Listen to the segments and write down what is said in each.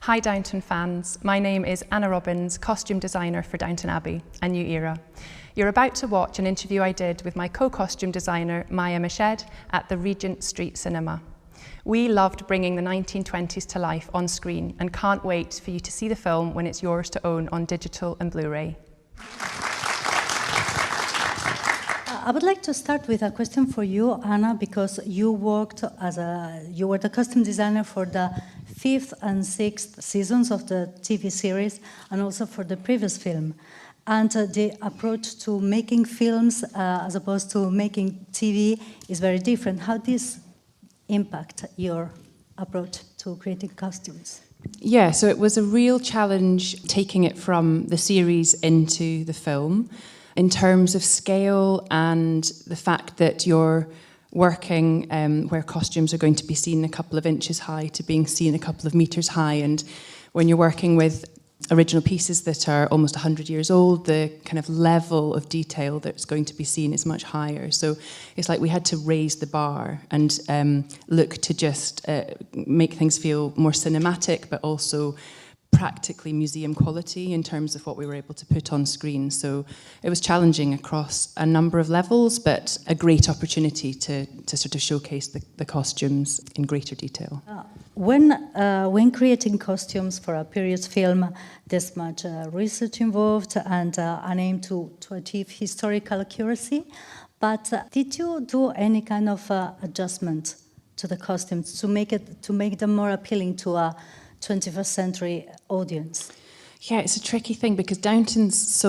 Hi Downton fans, my name is Anna Robbins, costume designer for Downton Abbey, A New Era. You're about to watch an interview I did with my co-costume designer Maja Meschede at the Regent Street Cinema. We loved bringing the 1920s to life on screen and can't wait for you to see the film when it's yours to own on digital and Blu-ray. I would like to start with a question for you, Anna, because you were the costume designer for the 5th and 6th seasons of the TV series and also for the previous film. And the approach to making films as opposed to making TV is very different. How does this impact your approach to creating costumes? Yeah, so it was a real challenge taking it from the series into the film in terms of scale and the fact that you're working where costumes are going to be seen a couple of inches high to being seen a couple of meters high. And when you're working with original pieces that are almost 100 years old, the kind of level of detail that's going to be seen is much higher. So it's like we had to raise the bar and look to just make things feel more cinematic, but also practically museum quality in terms of what we were able to put on screen. So it was challenging across a number of levels, but a great opportunity to sort of showcase the costumes in greater detail. When creating costumes for a period film, there's much research involved and an aim to achieve historical accuracy. But did you do any kind of adjustment to the costumes to make them more appealing to a 21st century audience? Yeah, it's a tricky thing because Downton's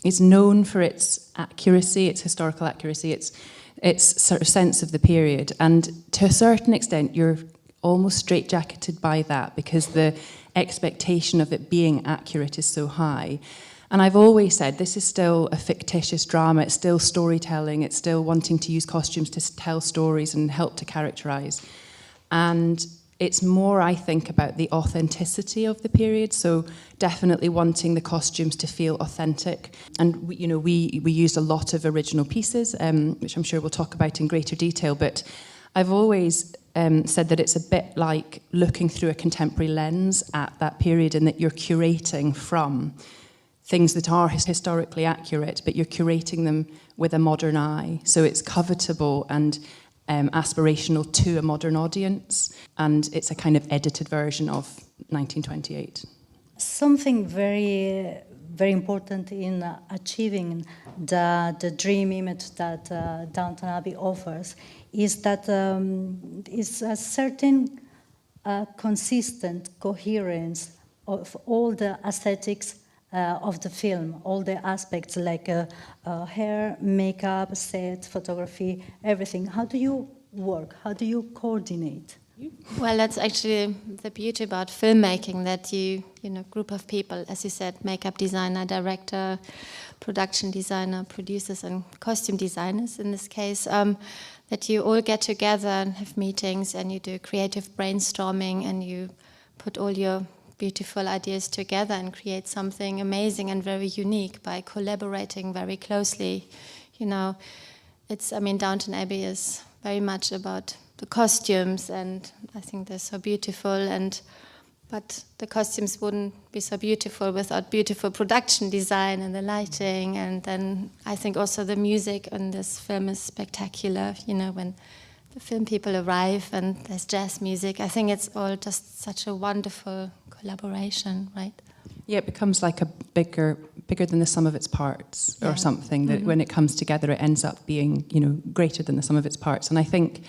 is known for its accuracy, its historical accuracy, its sort of sense of the period, and to a certain extent you're almost straitjacketed by that because the expectation of it being accurate is so high. And I've always said this is still a fictitious drama, it's still storytelling, it's still wanting to use costumes to tell stories and help to characterise. And it's more, I think, about the authenticity of the period, so definitely wanting the costumes to feel authentic. And we used a lot of original pieces, which I'm sure we'll talk about in greater detail, but I've always said that it's a bit like looking through a contemporary lens at that period and that you're curating from things that are historically accurate, but you're curating them with a modern eye. So it's covetable and aspirational to a modern audience, and it's a kind of edited version of 1928. Something very, very important in achieving the dream image that Downton Abbey offers is that it's a certain consistent coherence of all the aesthetics of the film, all the aspects like hair, makeup, set, photography, everything. How do you work? How do you coordinate? Well, that's actually the beauty about filmmaking, that group of people, as you said, makeup designer, director, production designer, producers and costume designers in this case, that you all get together and have meetings and you do creative brainstorming and you put all your beautiful ideas together and create something amazing and very unique by collaborating very closely. Downton Abbey is very much about the costumes, and I think they're so beautiful, but the costumes wouldn't be so beautiful without beautiful production design and the lighting, and then I think also the music in this film is spectacular, when the film people arrive and there's jazz music. I think it's all just such a wonderful collaboration, right? Yeah, it becomes like a bigger than the sum of its parts, or something that when it comes together it ends up being, greater than the sum of its parts. And I think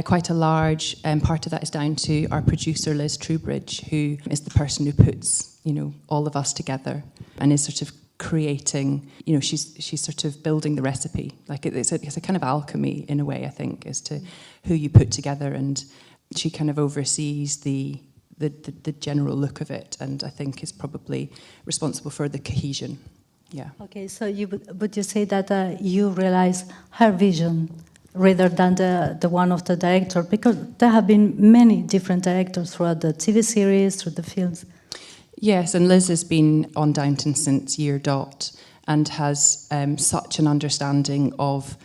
quite a large part of that is down to our producer Liz Trubridge, who is the person who puts, all of us together and is sort of creating, she's sort of building the recipe. Like it's a kind of alchemy in a way, I think, as to who you put together, and she kind of oversees the general look of it, and I think is probably responsible for the cohesion. Yeah. Okay, so would you say that you realize her vision rather than the one of the director, because there have been many different directors throughout the TV series, through the films? Yes, and Liz has been on Downton since year dot and has such an understanding of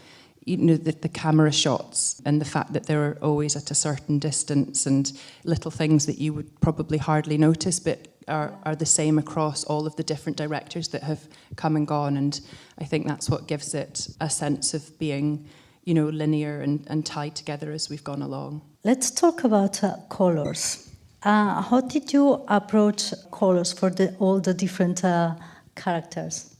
the camera shots and the fact that they're always at a certain distance and little things that you would probably hardly notice, but are the same across all of the different directors that have come and gone. And I think that's what gives it a sense of being, linear and tied together as we've gone along. Let's talk about colors. How did you approach colors for all the different characters?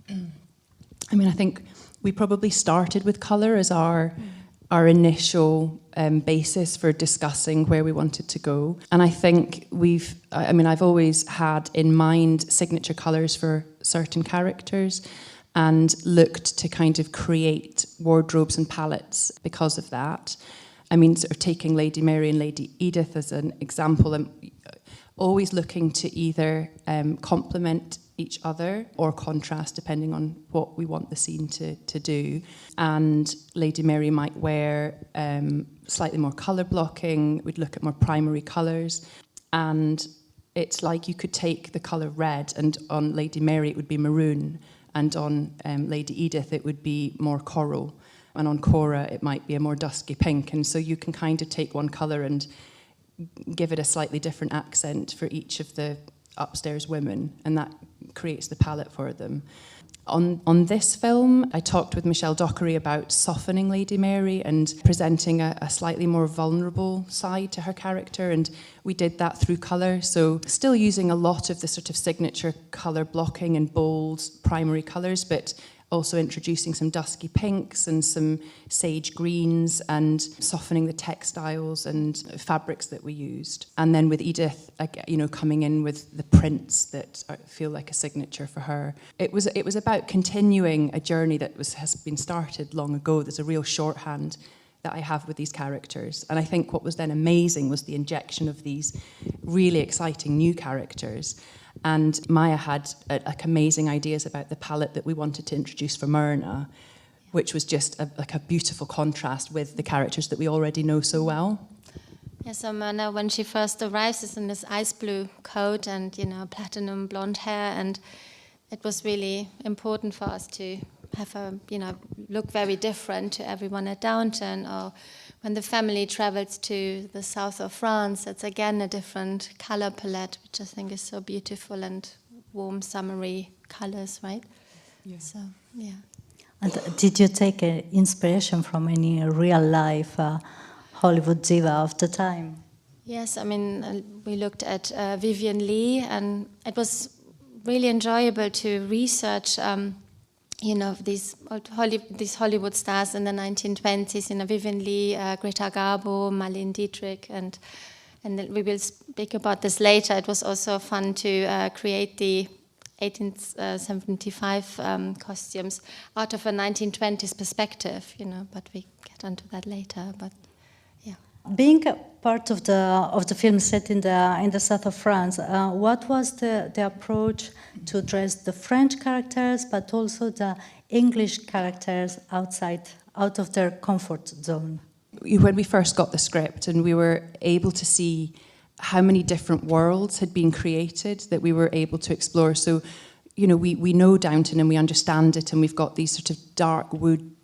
I think we probably started with colour as our initial basis for discussing where we wanted to go. And I think I've always had in mind signature colours for certain characters and looked to kind of create wardrobes and palettes because of that. Sort of taking Lady Mary and Lady Edith as an example, I'm always looking to either complement each other or contrast depending on what we want the scene to do. And Lady Mary might wear slightly more colour blocking. We'd look at more primary colours. And it's like you could take the colour red, and on Lady Mary it would be maroon, and on Lady Edith it would be more coral, and on Cora it might be a more dusky pink. And so you can kind of take one colour and give it a slightly different accent for each of the upstairs women, and that creates the palette for them. On this film, I talked with Michelle Dockery about softening Lady Mary and presenting a slightly more vulnerable side to her character, and we did that through colour. So still using a lot of the sort of signature colour blocking and bold primary colours, but also introducing some dusky pinks and some sage greens and softening the textiles and fabrics that we used. And then with Edith, coming in with the prints that feel like a signature for her. It was about continuing a journey that has been started long ago. There's a real shorthand that I have with these characters. And I think what was then amazing was the injection of these really exciting new characters. And Maja had amazing ideas about the palette that we wanted to introduce for Myrna, which was just a beautiful contrast with the characters that we already know so well. Yeah, so Myrna, when she first arrives, is in this ice blue coat and, platinum blonde hair. And it was really important for us to have her, look very different to everyone at Downton. Or when the family travels to the south of France, it's again a different color palette, which I think is so beautiful, and warm, summery colors, right? Yeah. So, yeah. And did you take inspiration from any real-life Hollywood diva of the time? Yes, we looked at Vivien Leigh, and it was really enjoyable to research these Hollywood stars in the 1920s, Vivien Leigh, Greta Garbo, Marlene Dietrich, and we will speak about this later. It was also fun to create the 1875 costumes out of a 1920s perspective, but we get onto that later. But yeah, being a part of the film set in the south of France, what was the approach to address the French characters, but also the English characters out of their comfort zone? When we first got the script and we were able to see how many different worlds had been created that we were able to explore. So, we know Downton and we understand it, and we've got these sort of dark wooden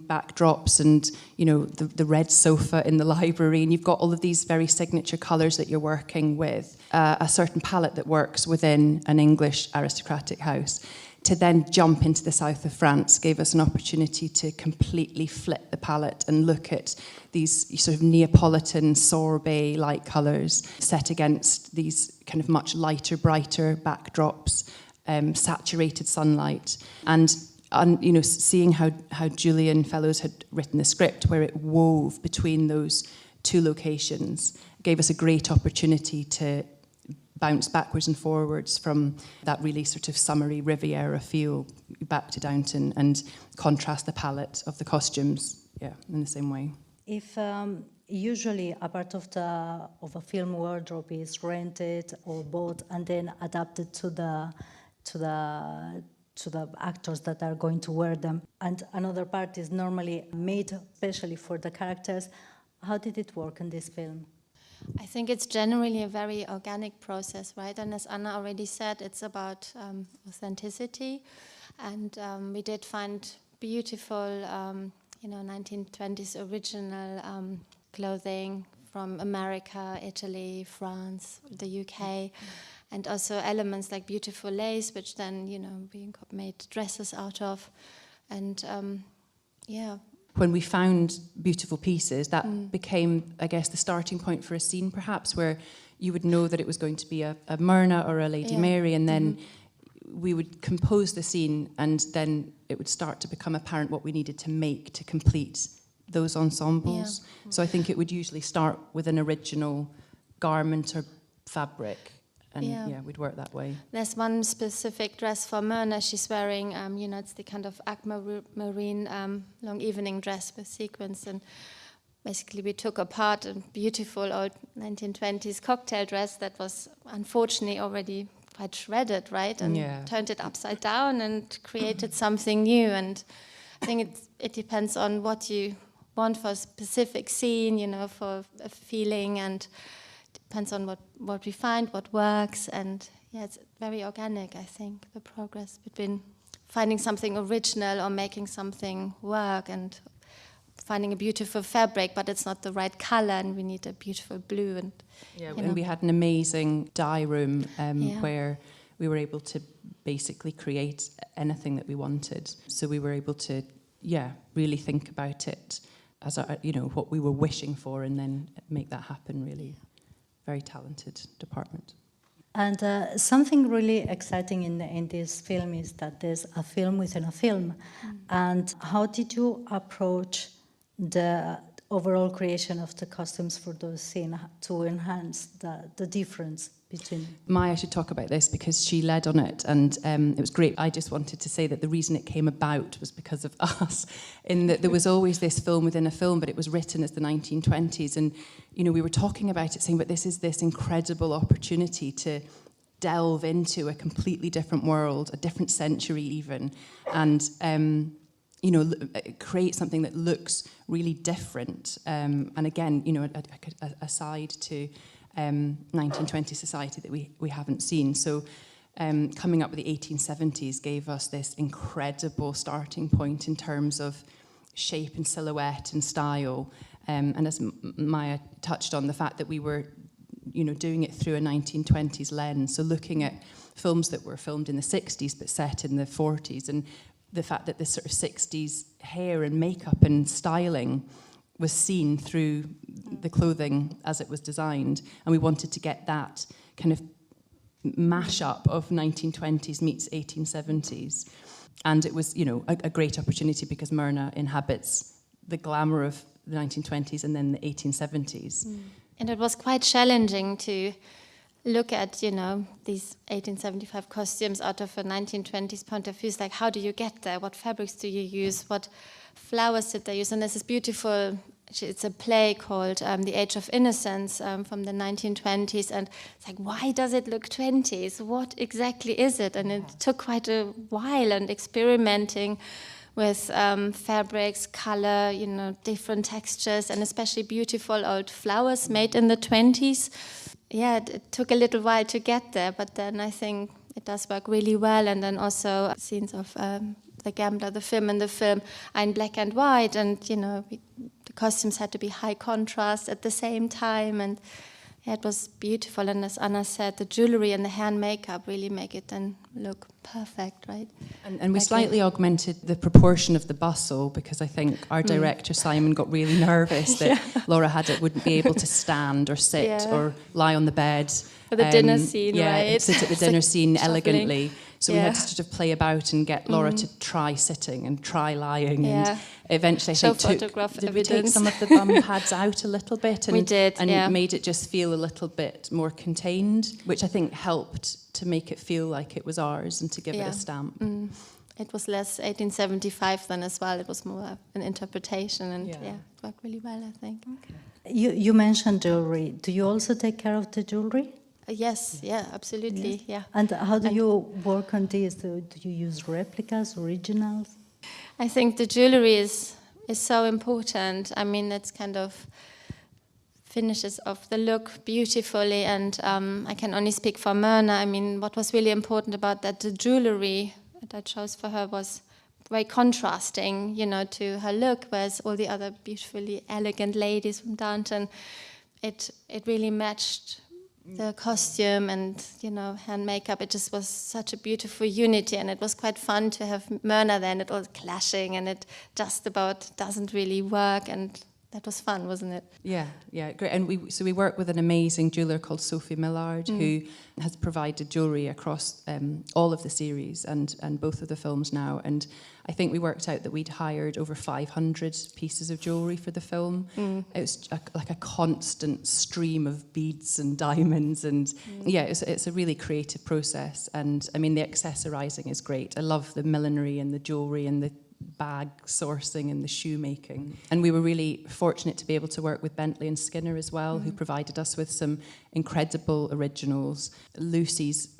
backdrops and, the red sofa in the library, and you've got all of these very signature colours that you're working with, a certain palette that works within an English aristocratic house. To then jump into the south of France gave us an opportunity to completely flip the palette and look at these sort of Neapolitan sorbet-like colours set against these kind of much lighter, brighter backdrops, saturated sunlight, and seeing how Julian Fellowes had written the script, where it wove between those two locations, gave us a great opportunity to bounce backwards and forwards from that really sort of summery Riviera feel back to Downton and contrast the palette of the costumes, in the same way. If usually a part of a film wardrobe is rented or bought and then adapted to the actors that are going to wear them, and another part is normally made especially for the characters, how did it work in this film? I think it's generally a very organic process, right? And as Anna already said, it's about authenticity. And we did find beautiful, 1920s original clothing from America, Italy, France, the UK, and also elements like beautiful lace, which then, we made dresses out of, and When we found beautiful pieces, that became, I guess, the starting point for a scene, perhaps, where you would know that it was going to be a Myrna or a Lady Mary, and then we would compose the scene, and then it would start to become apparent what we needed to make to complete those ensembles. Yeah. So I think it would usually start with an original garment or fabric, and we'd work that way. There's one specific dress for Myrna. She's wearing, it's the kind of aquamarine long evening dress with sequins, and basically we took apart a beautiful old 1920s cocktail dress that was unfortunately already quite shredded, right? And turned it upside down and created something new. And I think it depends on what you want for a specific scene, for a feeling, and depends on what we find, what works. And it's very organic, I think, the progress between finding something original or making something work, and finding a beautiful fabric, but it's not the right color, and we need a beautiful blue. And and we had an amazing dye room where we were able to basically create anything that we wanted. So we were able to, really think about it as what we were wishing for, and then make that happen. Really, very talented department. And something really exciting in this film is that there's a film within a film. And how did you approach the overall creation of the costumes for those scenes to enhance the difference between? Maja should talk about this because she led on it, and it was great. I just wanted to say that the reason it came about was because of us, in that there was always this film within a film, but it was written as the 1920s, and we were talking about it, saying, but this is this incredible opportunity to delve into a completely different world, a different century even, and create something that looks really different. And again, a side to 1920s society that we haven't seen. So coming up with the 1870s gave us this incredible starting point in terms of shape and silhouette and style. And as Maja touched on, the fact that we were doing it through a 1920s lens, so looking at films that were filmed in the 60s but set in the 40s, and the fact that this sort of 60s hair and makeup and styling was seen through the clothing as it was designed, and we wanted to get that kind of mashup of 1920s meets 1870s. And it was, a great opportunity because Myrna inhabits the glamour of the 1920s and then the 1870s. And it was quite challenging to look at, these 1875 costumes out of a 1920s point of view. It's like, how do you get there? What fabrics do you use? What flowers did they use? And there's this beautiful, it's a play called The Age of Innocence from the 1920s. And it's like, why does it look 20s? What exactly is it? And it took quite a while, and experimenting with fabrics, color, different textures, and especially beautiful old flowers made in the 20s. It took a little while to get there, but then I think it does work really well. And then also scenes of The Gambler, the film are in black and white, and the costumes had to be high contrast at the same time, and it was beautiful. And as Anna said, the jewelry and the hair and makeup really make it then look perfect, right? And we slightly augmented the proportion of the bustle, because I think our director, Simon, got really nervous that Laura Haddock wouldn't be able to stand or sit or lie on the bed. For the dinner scene, right? Sit at the dinner scene elegantly. So we had to sort of play about and get Laura to try sitting and try lying, and eventually I think did we take some of the bum pads out a little bit? And, we did, and made it just feel a little bit more contained, which I think helped to make it feel like it was ours and to give it a stamp. It was less 1875 then as well. It was more an interpretation, and it worked really well, I think. Okay. You mentioned jewelry. Do you also take care of the jewelry? Yes, absolutely, yes. And how do you work on this? Do you use replicas, originals? I think the jewelry is so important. I mean, it's kind of finishes off the look beautifully, and I can only speak for Myrna. I mean, what was really important about that, the jewelry that I chose for her was very contrasting, you know, to her look, whereas all the other beautifully elegant ladies from Downton, it really matched the costume and, you know, hand makeup. It just was such a beautiful unity, and it was quite fun to have Myrna then. It was clashing, and it just about doesn't really work, and that was fun, wasn't it? Yeah, great. And we work with an amazing jeweller called Sophie Millard, who has provided jewellery across all of the series and both of the films now. And I think we worked out that we'd hired over 500 pieces of jewellery for the film. It was like a constant stream of beads and diamonds, and it's a really creative process. And I mean, the accessorising is great. I love the millinery and the jewellery and the bag sourcing and the shoemaking. And we were really fortunate to be able to work with Bentley and Skinner as well, who provided us with some incredible originals. Lucy's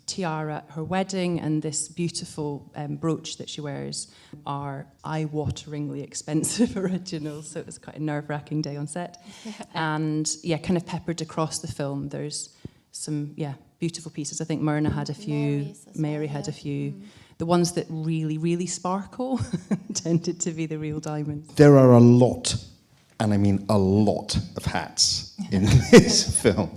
tiara at her wedding and this beautiful brooch that she wears are eye-wateringly expensive originals, so it was quite a nerve-wracking day on set. And kind of peppered across the film, there's some beautiful pieces. I think Myrna had a few, Mary had a few. The ones that really, really sparkle tended to be the real diamonds. There are a lot, and I mean a lot, of hats in this film.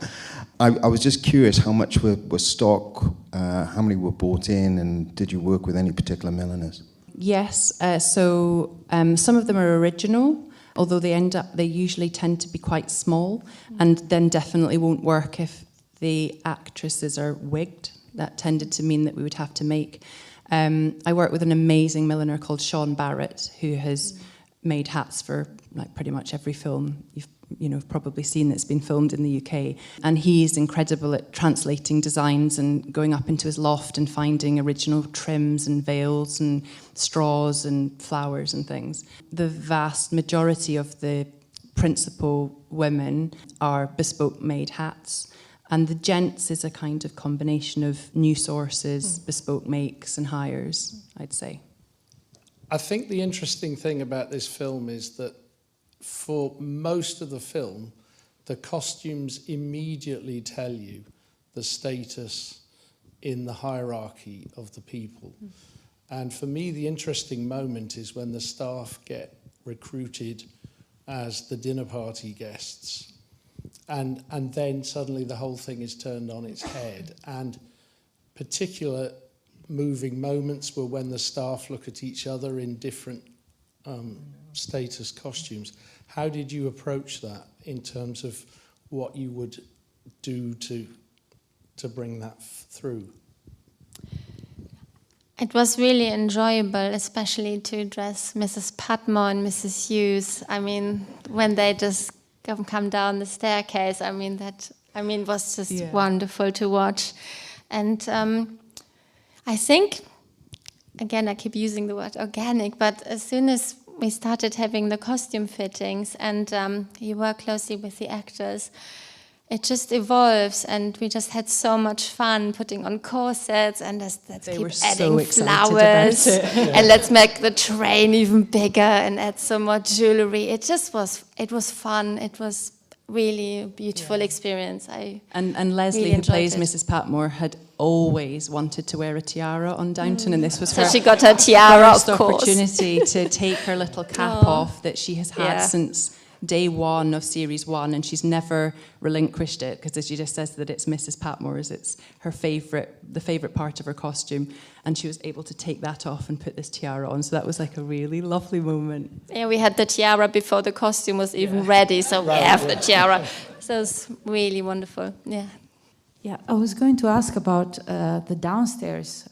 I was just curious how much were stock, how many were bought in, and did you work with any particular milliners? Yes, so some of them are original, although they usually tend to be quite small, and then definitely won't work if the actresses are wigged. That tended to mean that we would have to make. I work with an amazing milliner called Sean Barrett, who has made hats for like pretty much every film you've probably seen that's been filmed in the UK. And he's incredible at translating designs and going up into his loft and finding original trims and veils and straws and flowers and things. The vast majority of the principal women are bespoke made hats. And the gents is a kind of combination of new sources, bespoke makes and hires, I'd say. I think the interesting thing about this film is that for most of the film, the costumes immediately tell you the status in the hierarchy of the people. And for me, the interesting moment is when the staff get recruited as the dinner party guests. And then suddenly the whole thing is turned on its head. And particular moving moments were when the staff look at each other in different status costumes. How did you approach that in terms of what you would do to bring that through? It was really enjoyable, especially to dress Mrs. Patmore and Mrs. Hughes. I mean, when they just come down the staircase, it was just wonderful to watch. And I think, again, I keep using the word organic, but as soon as we started having the costume fittings and you work closely with the actors, it just evolves, and we just had so much fun putting on corsets and let's keep adding flowers and let's make the train even bigger and add some more jewelry. It was fun. It was really a beautiful experience. And Leslie, really who plays it. Mrs. Patmore, had always wanted to wear a tiara on Downton, and this was her she got her tiara, first of course. opportunity to take her little cap off that she has had since day one of series one, and she's never relinquished it because she just says that it's Mrs. Patmore's, it's her the favourite part of her costume, and she was able to take that off and put this tiara on, so that was like a really lovely moment. Yeah, we had the tiara before the costume was even ready, so we have the tiara. So it's really wonderful, Yeah, I was going to ask about the downstairs.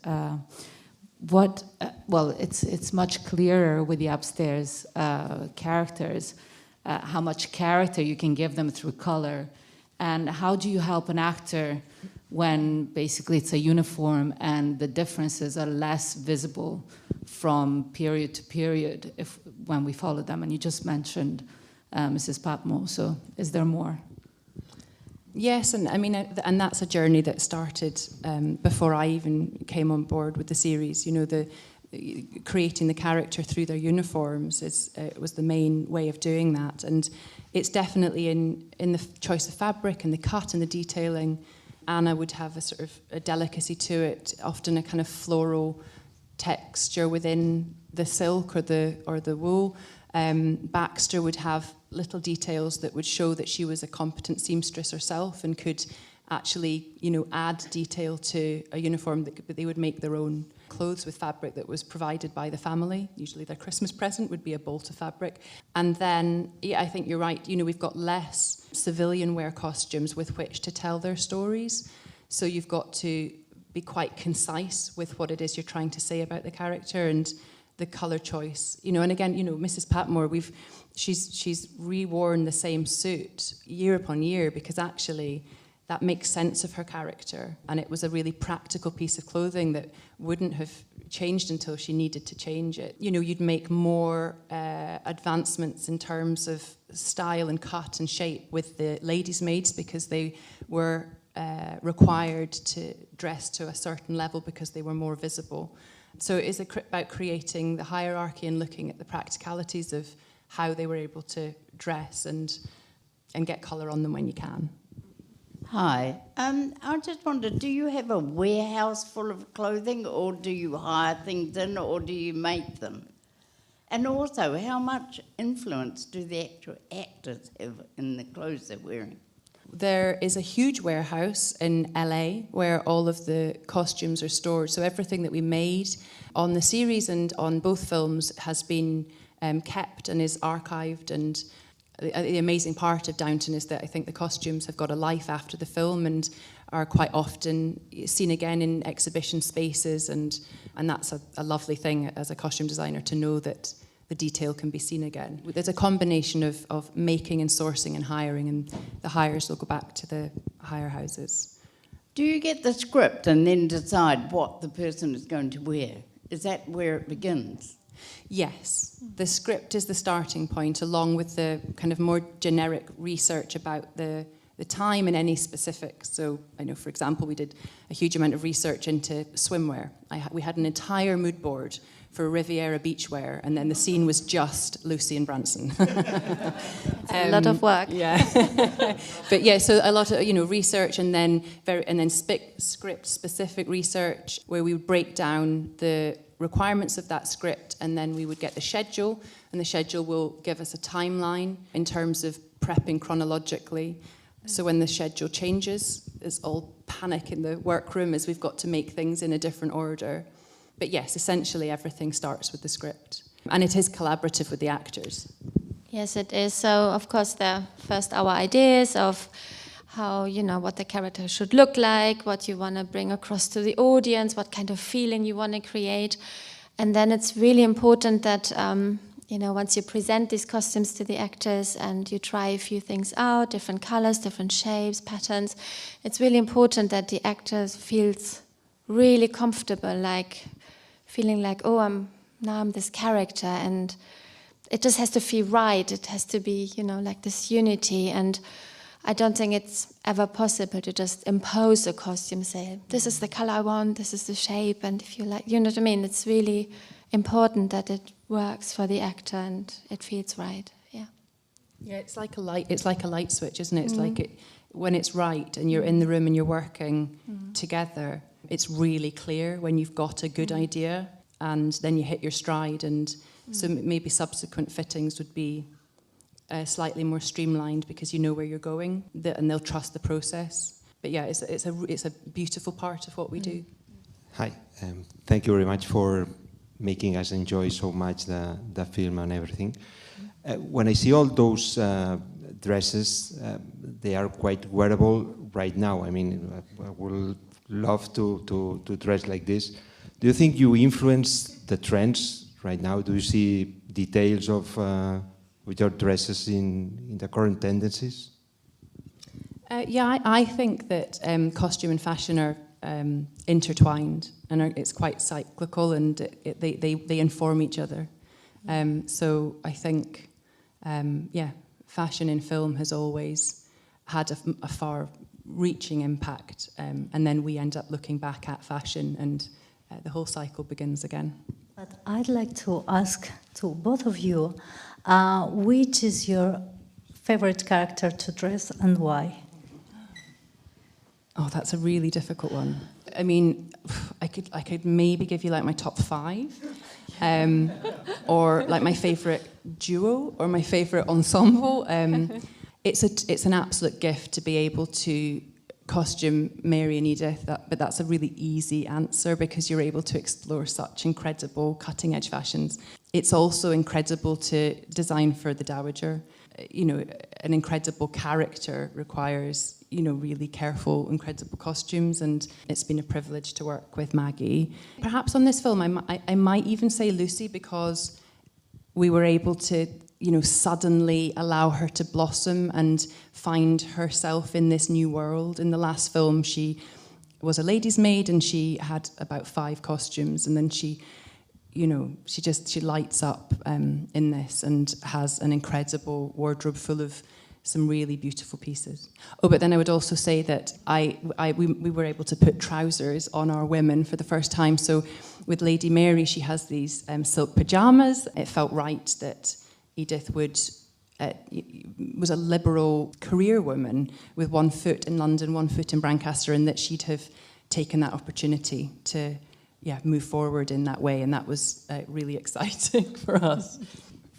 It's much clearer with the upstairs characters. How much character you can give them through color, and how do you help an actor when basically it's a uniform and the differences are less visible from period to period when we follow them? And you just mentioned Mrs. Patmore, so is there more? Yes, and that's a journey that started before I even came on board with the series. Creating the character through their uniforms was the main way of doing that, and it's definitely in the choice of fabric and the cut and the detailing. Anna would have a sort of a delicacy to it, often a kind of floral texture within the silk or the wool. Baxter would have little details that would show that she was a competent seamstress herself and could actually, add detail to a uniform but they would make their own clothes with fabric that was provided by the family. Usually their Christmas present would be a bolt of fabric. And then, I think you're right, we've got less civilian wear costumes with which to tell their stories. So you've got to be quite concise with what it is you're trying to say about the character and the colour choice. And again, Mrs. Patmore, she's reworn the same suit year upon year because actually that makes sense of her character. And it was a really practical piece of clothing that wouldn't have changed until she needed to change it. You'd make more advancements in terms of style and cut and shape with the ladies' maids because they were required to dress to a certain level because they were more visible. So it is about creating the hierarchy and looking at the practicalities of how they were able to dress and get colour on them when you can. Hi. I just wondered, do you have a warehouse full of clothing, or do you hire things in, or do you make them? And also, how much influence do the actors have in the clothes they're wearing? There is a huge warehouse in LA where all of the costumes are stored. So everything that we made on the series and on both films has been kept and is archived. And the amazing part of Downton is that I think the costumes have got a life after the film and are quite often seen again in exhibition spaces. And that's a lovely thing as a costume designer to know that the detail can be seen again. There's a combination of making and sourcing and hiring, and the hires will go back to the hire houses. Do you get the script and then decide what the person is going to wear? Is that where it begins? Yes. The script is the starting point, along with the kind of more generic research about the time and any specifics. So I know, for example, we did a huge amount of research into swimwear. We had an entire mood board for Riviera beachwear, and then the scene was just Lucy and Branson. A lot of work. Yeah, but yeah, so a lot of research, and then script specific research where we would break down the requirements of that script, and then we would get the schedule, and the schedule will give us a timeline in terms of prepping chronologically. So when the schedule changes, there's all panic in the workroom as we've got to make things in a different order. But yes, essentially everything starts with the script. And it is collaborative with the actors. Yes, it is. So, of course, there first our ideas of how, what the character should look like, what you want to bring across to the audience, what kind of feeling you want to create. And then it's really important that, once you present these costumes to the actors and you try a few things out, different colors, different shapes, patterns, it's really important that the actors feels really comfortable, like feeling like, I'm this character, and it just has to feel right. It has to be, like this unity. And I don't think it's ever possible to just impose a costume, say, this is the color I want, this is the shape, and if you like, you know what I mean? It's really important that it works for the actor and it feels right. Yeah. Yeah, it's like a light switch, isn't it? It's like when it's right and you're in the room and you're working together, it's really clear when you've got a good idea, and then you hit your stride, and so maybe subsequent fittings would be slightly more streamlined because you know where you're going, and they'll trust the process. But yeah, it's a beautiful part of what we do. Hi, thank you very much for making us enjoy so much the film and everything. When I see all those dresses, they are quite wearable right now. I mean, I would love to dress like this. Do you think you influence the trends right now? Do you see details of with your dresses in the current tendencies? Yeah, I think that costume and fashion are intertwined, and it's quite cyclical, and they inform each other. So I think, fashion in film has always had a far-reaching impact, and then we end up looking back at fashion, and the whole cycle begins again. But I'd like to ask to both of you, which is your favorite character to dress and why? Oh, that's a really difficult one. I mean, I could maybe give you like my top 5, or like my favourite duo or my favourite ensemble. It's an absolute gift to be able to costume Mary and Edith, but that's a really easy answer because you're able to explore such incredible cutting-edge fashions. It's also incredible to design for the Dowager. You know, an incredible character requires, you know, really careful, incredible costumes, and it's been a privilege to work with Maggie. Perhaps on this film, I might even say Lucy, because we were able to, you know, suddenly allow her to blossom and find herself in this new world. In the last film, she was a lady's maid and she had about 5 costumes, and then she lights up in this and has an incredible wardrobe full of some really beautiful pieces. Oh, but then I would also say that we were able to put trousers on our women for the first time. So with Lady Mary, she has these silk pyjamas. It felt right that Edith was a liberal career woman with one foot in London, one foot in Brancaster, and that she'd have taken that opportunity to move forward in that way, and that was really exciting for us.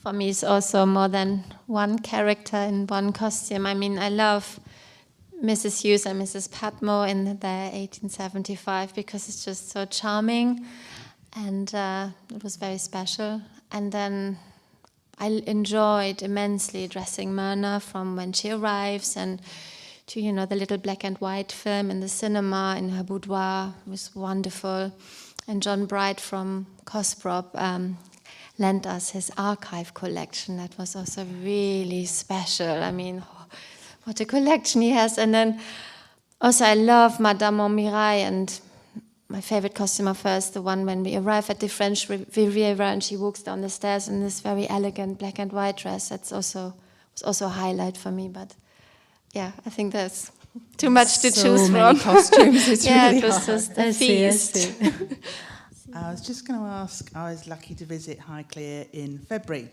For me, it's also more than one character in one costume. I mean, I love Mrs. Hughes and Mrs. Patmore in their 1875 because it's just so charming, and it was very special. And then I enjoyed immensely dressing Myrna from when she arrives and to, you know, the little black and white film in the cinema in her boudoir was wonderful. And John Bright from Cosprop lent us his archive collection. That was also really special. I mean, what a collection he has. And then also I love Madame Montmirail, and my favorite costume of hers, the one when we arrive at the French Riviera and she walks down the stairs in this very elegant black and white dress. Was also a highlight for me. But yeah, I think there's too much to choose So many from. costumes. It's Yeah, really it was hard. just a feast. I was just going to ask, I was lucky to visit Highclere in February,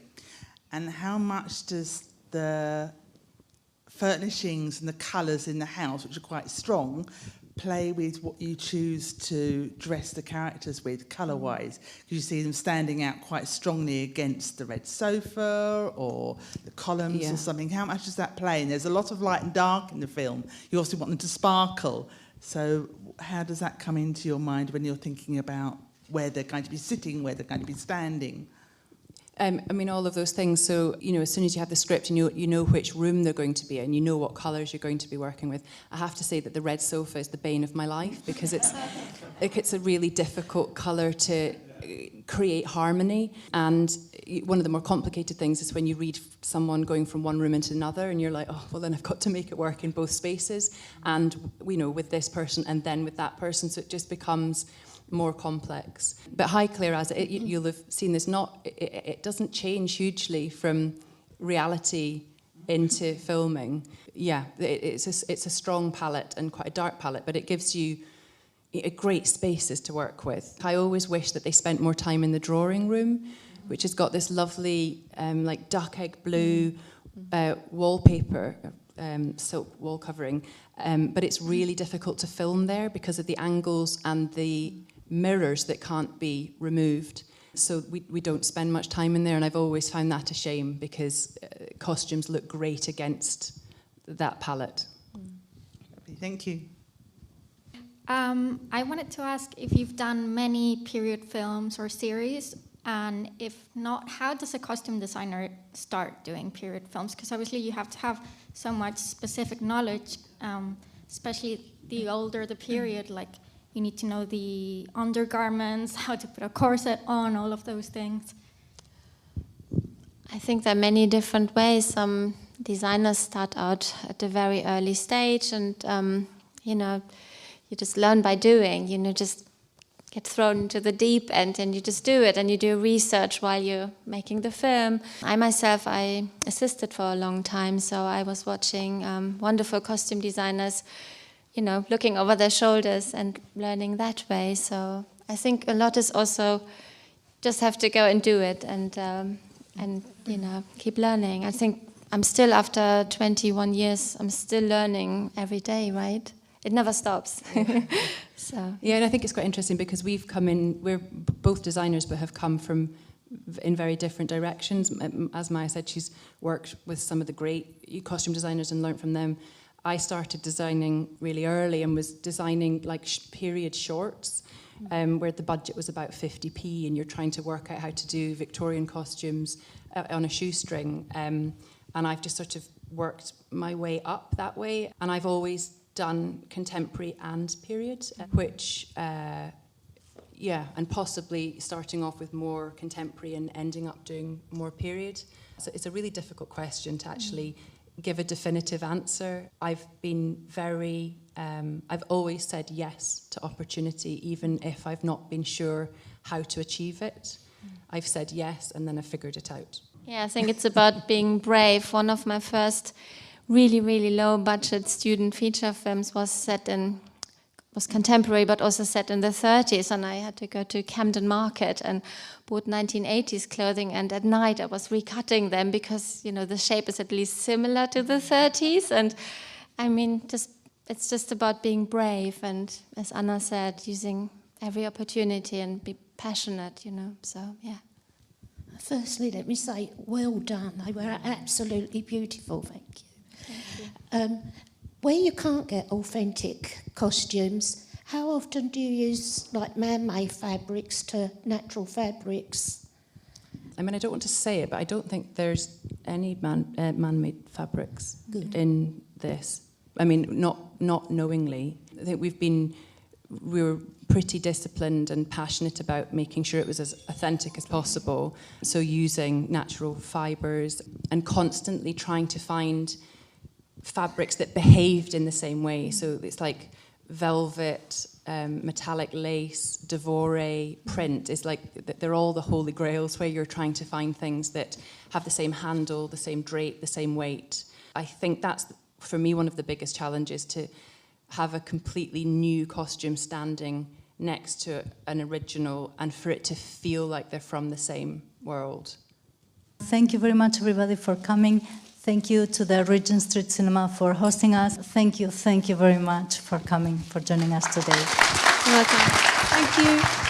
and how much does the furnishings and the colours in the house, which are quite strong, play with what you choose to dress the characters with colour-wise? Because you see them standing out quite strongly against the red sofa or the columns or something. How much does that play? And there's a lot of light and dark in the film. You also want them to sparkle. So how does that come into your mind when you're thinking about where they're going to be sitting, where they're going to be standing? I mean, all of those things. So, you know, as soon as you have the script and you know which room they're going to be in, you know what colours you're going to be working with. I have to say that the red sofa is the bane of my life because it's a really difficult colour to create harmony. And one of the more complicated things is when you read someone going from one room into another and you're like, oh, well, then I've got to make it work in both spaces. And, you know, with this person and then with that person. So it just becomes more complex. But Highclere, you'll have seen this, it doesn't change hugely from reality into filming. Yeah, it's a strong palette and quite a dark palette, but it gives you great spaces to work with. I always wish that they spent more time in the drawing room, which has got this lovely like duck egg blue wallpaper, silk wall covering, but it's really difficult to film there because of the angles and the mirrors that can't be removed. So we don't spend much time in there, and I've always found that a shame because costumes look great against that palette. Thank you. I wanted to ask if you've done many period films or series, and if not, how does a costume designer start doing period films? Because obviously you have to have so much specific knowledge, especially the older the period, like you need to know the undergarments, how to put a corset on, all of those things. I think there are many different ways. Some designers start out at a very early stage and, you know, you just learn by doing, you know, just get thrown into the deep end and you just do it and you do research while you're making the film. I assisted for a long time, so I was watching wonderful costume designers, you know, looking over their shoulders and learning that way. So I think a lot is also just have to go and do it and you know, keep learning. I think I'm still, after 21 years, I'm still learning every day, right? it never stops. So yeah, and I think it's quite interesting because we're both designers but have come from in very different directions. As Maja said, she's worked with some of the great costume designers and learned from them. I started designing really early and was designing like period shorts where the budget was about 50p and you're trying to work out how to do Victorian costumes on a shoestring. And I've just sort of worked my way up that way. And I've always done contemporary and period, which, and possibly starting off with more contemporary and ending up doing more period. So it's a really difficult question to actually give a definitive answer. I've been very, I've always said yes to opportunity, even if I've not been sure how to achieve it. I've said yes and then I've figured it out. yeah, I think it's about being brave. One of my first really, really low budget student feature films was contemporary, but also set in the 30s, and I had to go to Camden Market and bought 1980s clothing, and at night I was recutting them because, you know, the shape is at least similar to the 30s, and I mean, it's just about being brave, and as Anna said, using every opportunity and be passionate, you know, so yeah. Firstly, let me say, well done. They were absolutely beautiful, thank you. Thank you. Where you can't get authentic costumes, how often do you use like man-made fabrics to natural fabrics? I mean, I don't want to say it, but I don't think there's any man-made fabrics in this. I mean, not knowingly. I think we were pretty disciplined and passionate about making sure it was as authentic as possible. So using natural fibres and constantly trying to find fabrics that behaved in the same way. So it's like velvet, metallic lace, devore, print. It's like they're all the holy grails where you're trying to find things that have the same handle, the same drape, the same weight. I think that's, for me, one of the biggest challenges, to have a completely new costume standing next to an original and for it to feel like they're from the same world. Thank you very much, everybody, for coming. Thank you to the Regent Street Cinema for hosting us. Thank you very much for coming, for joining us today. You're welcome. Thank you.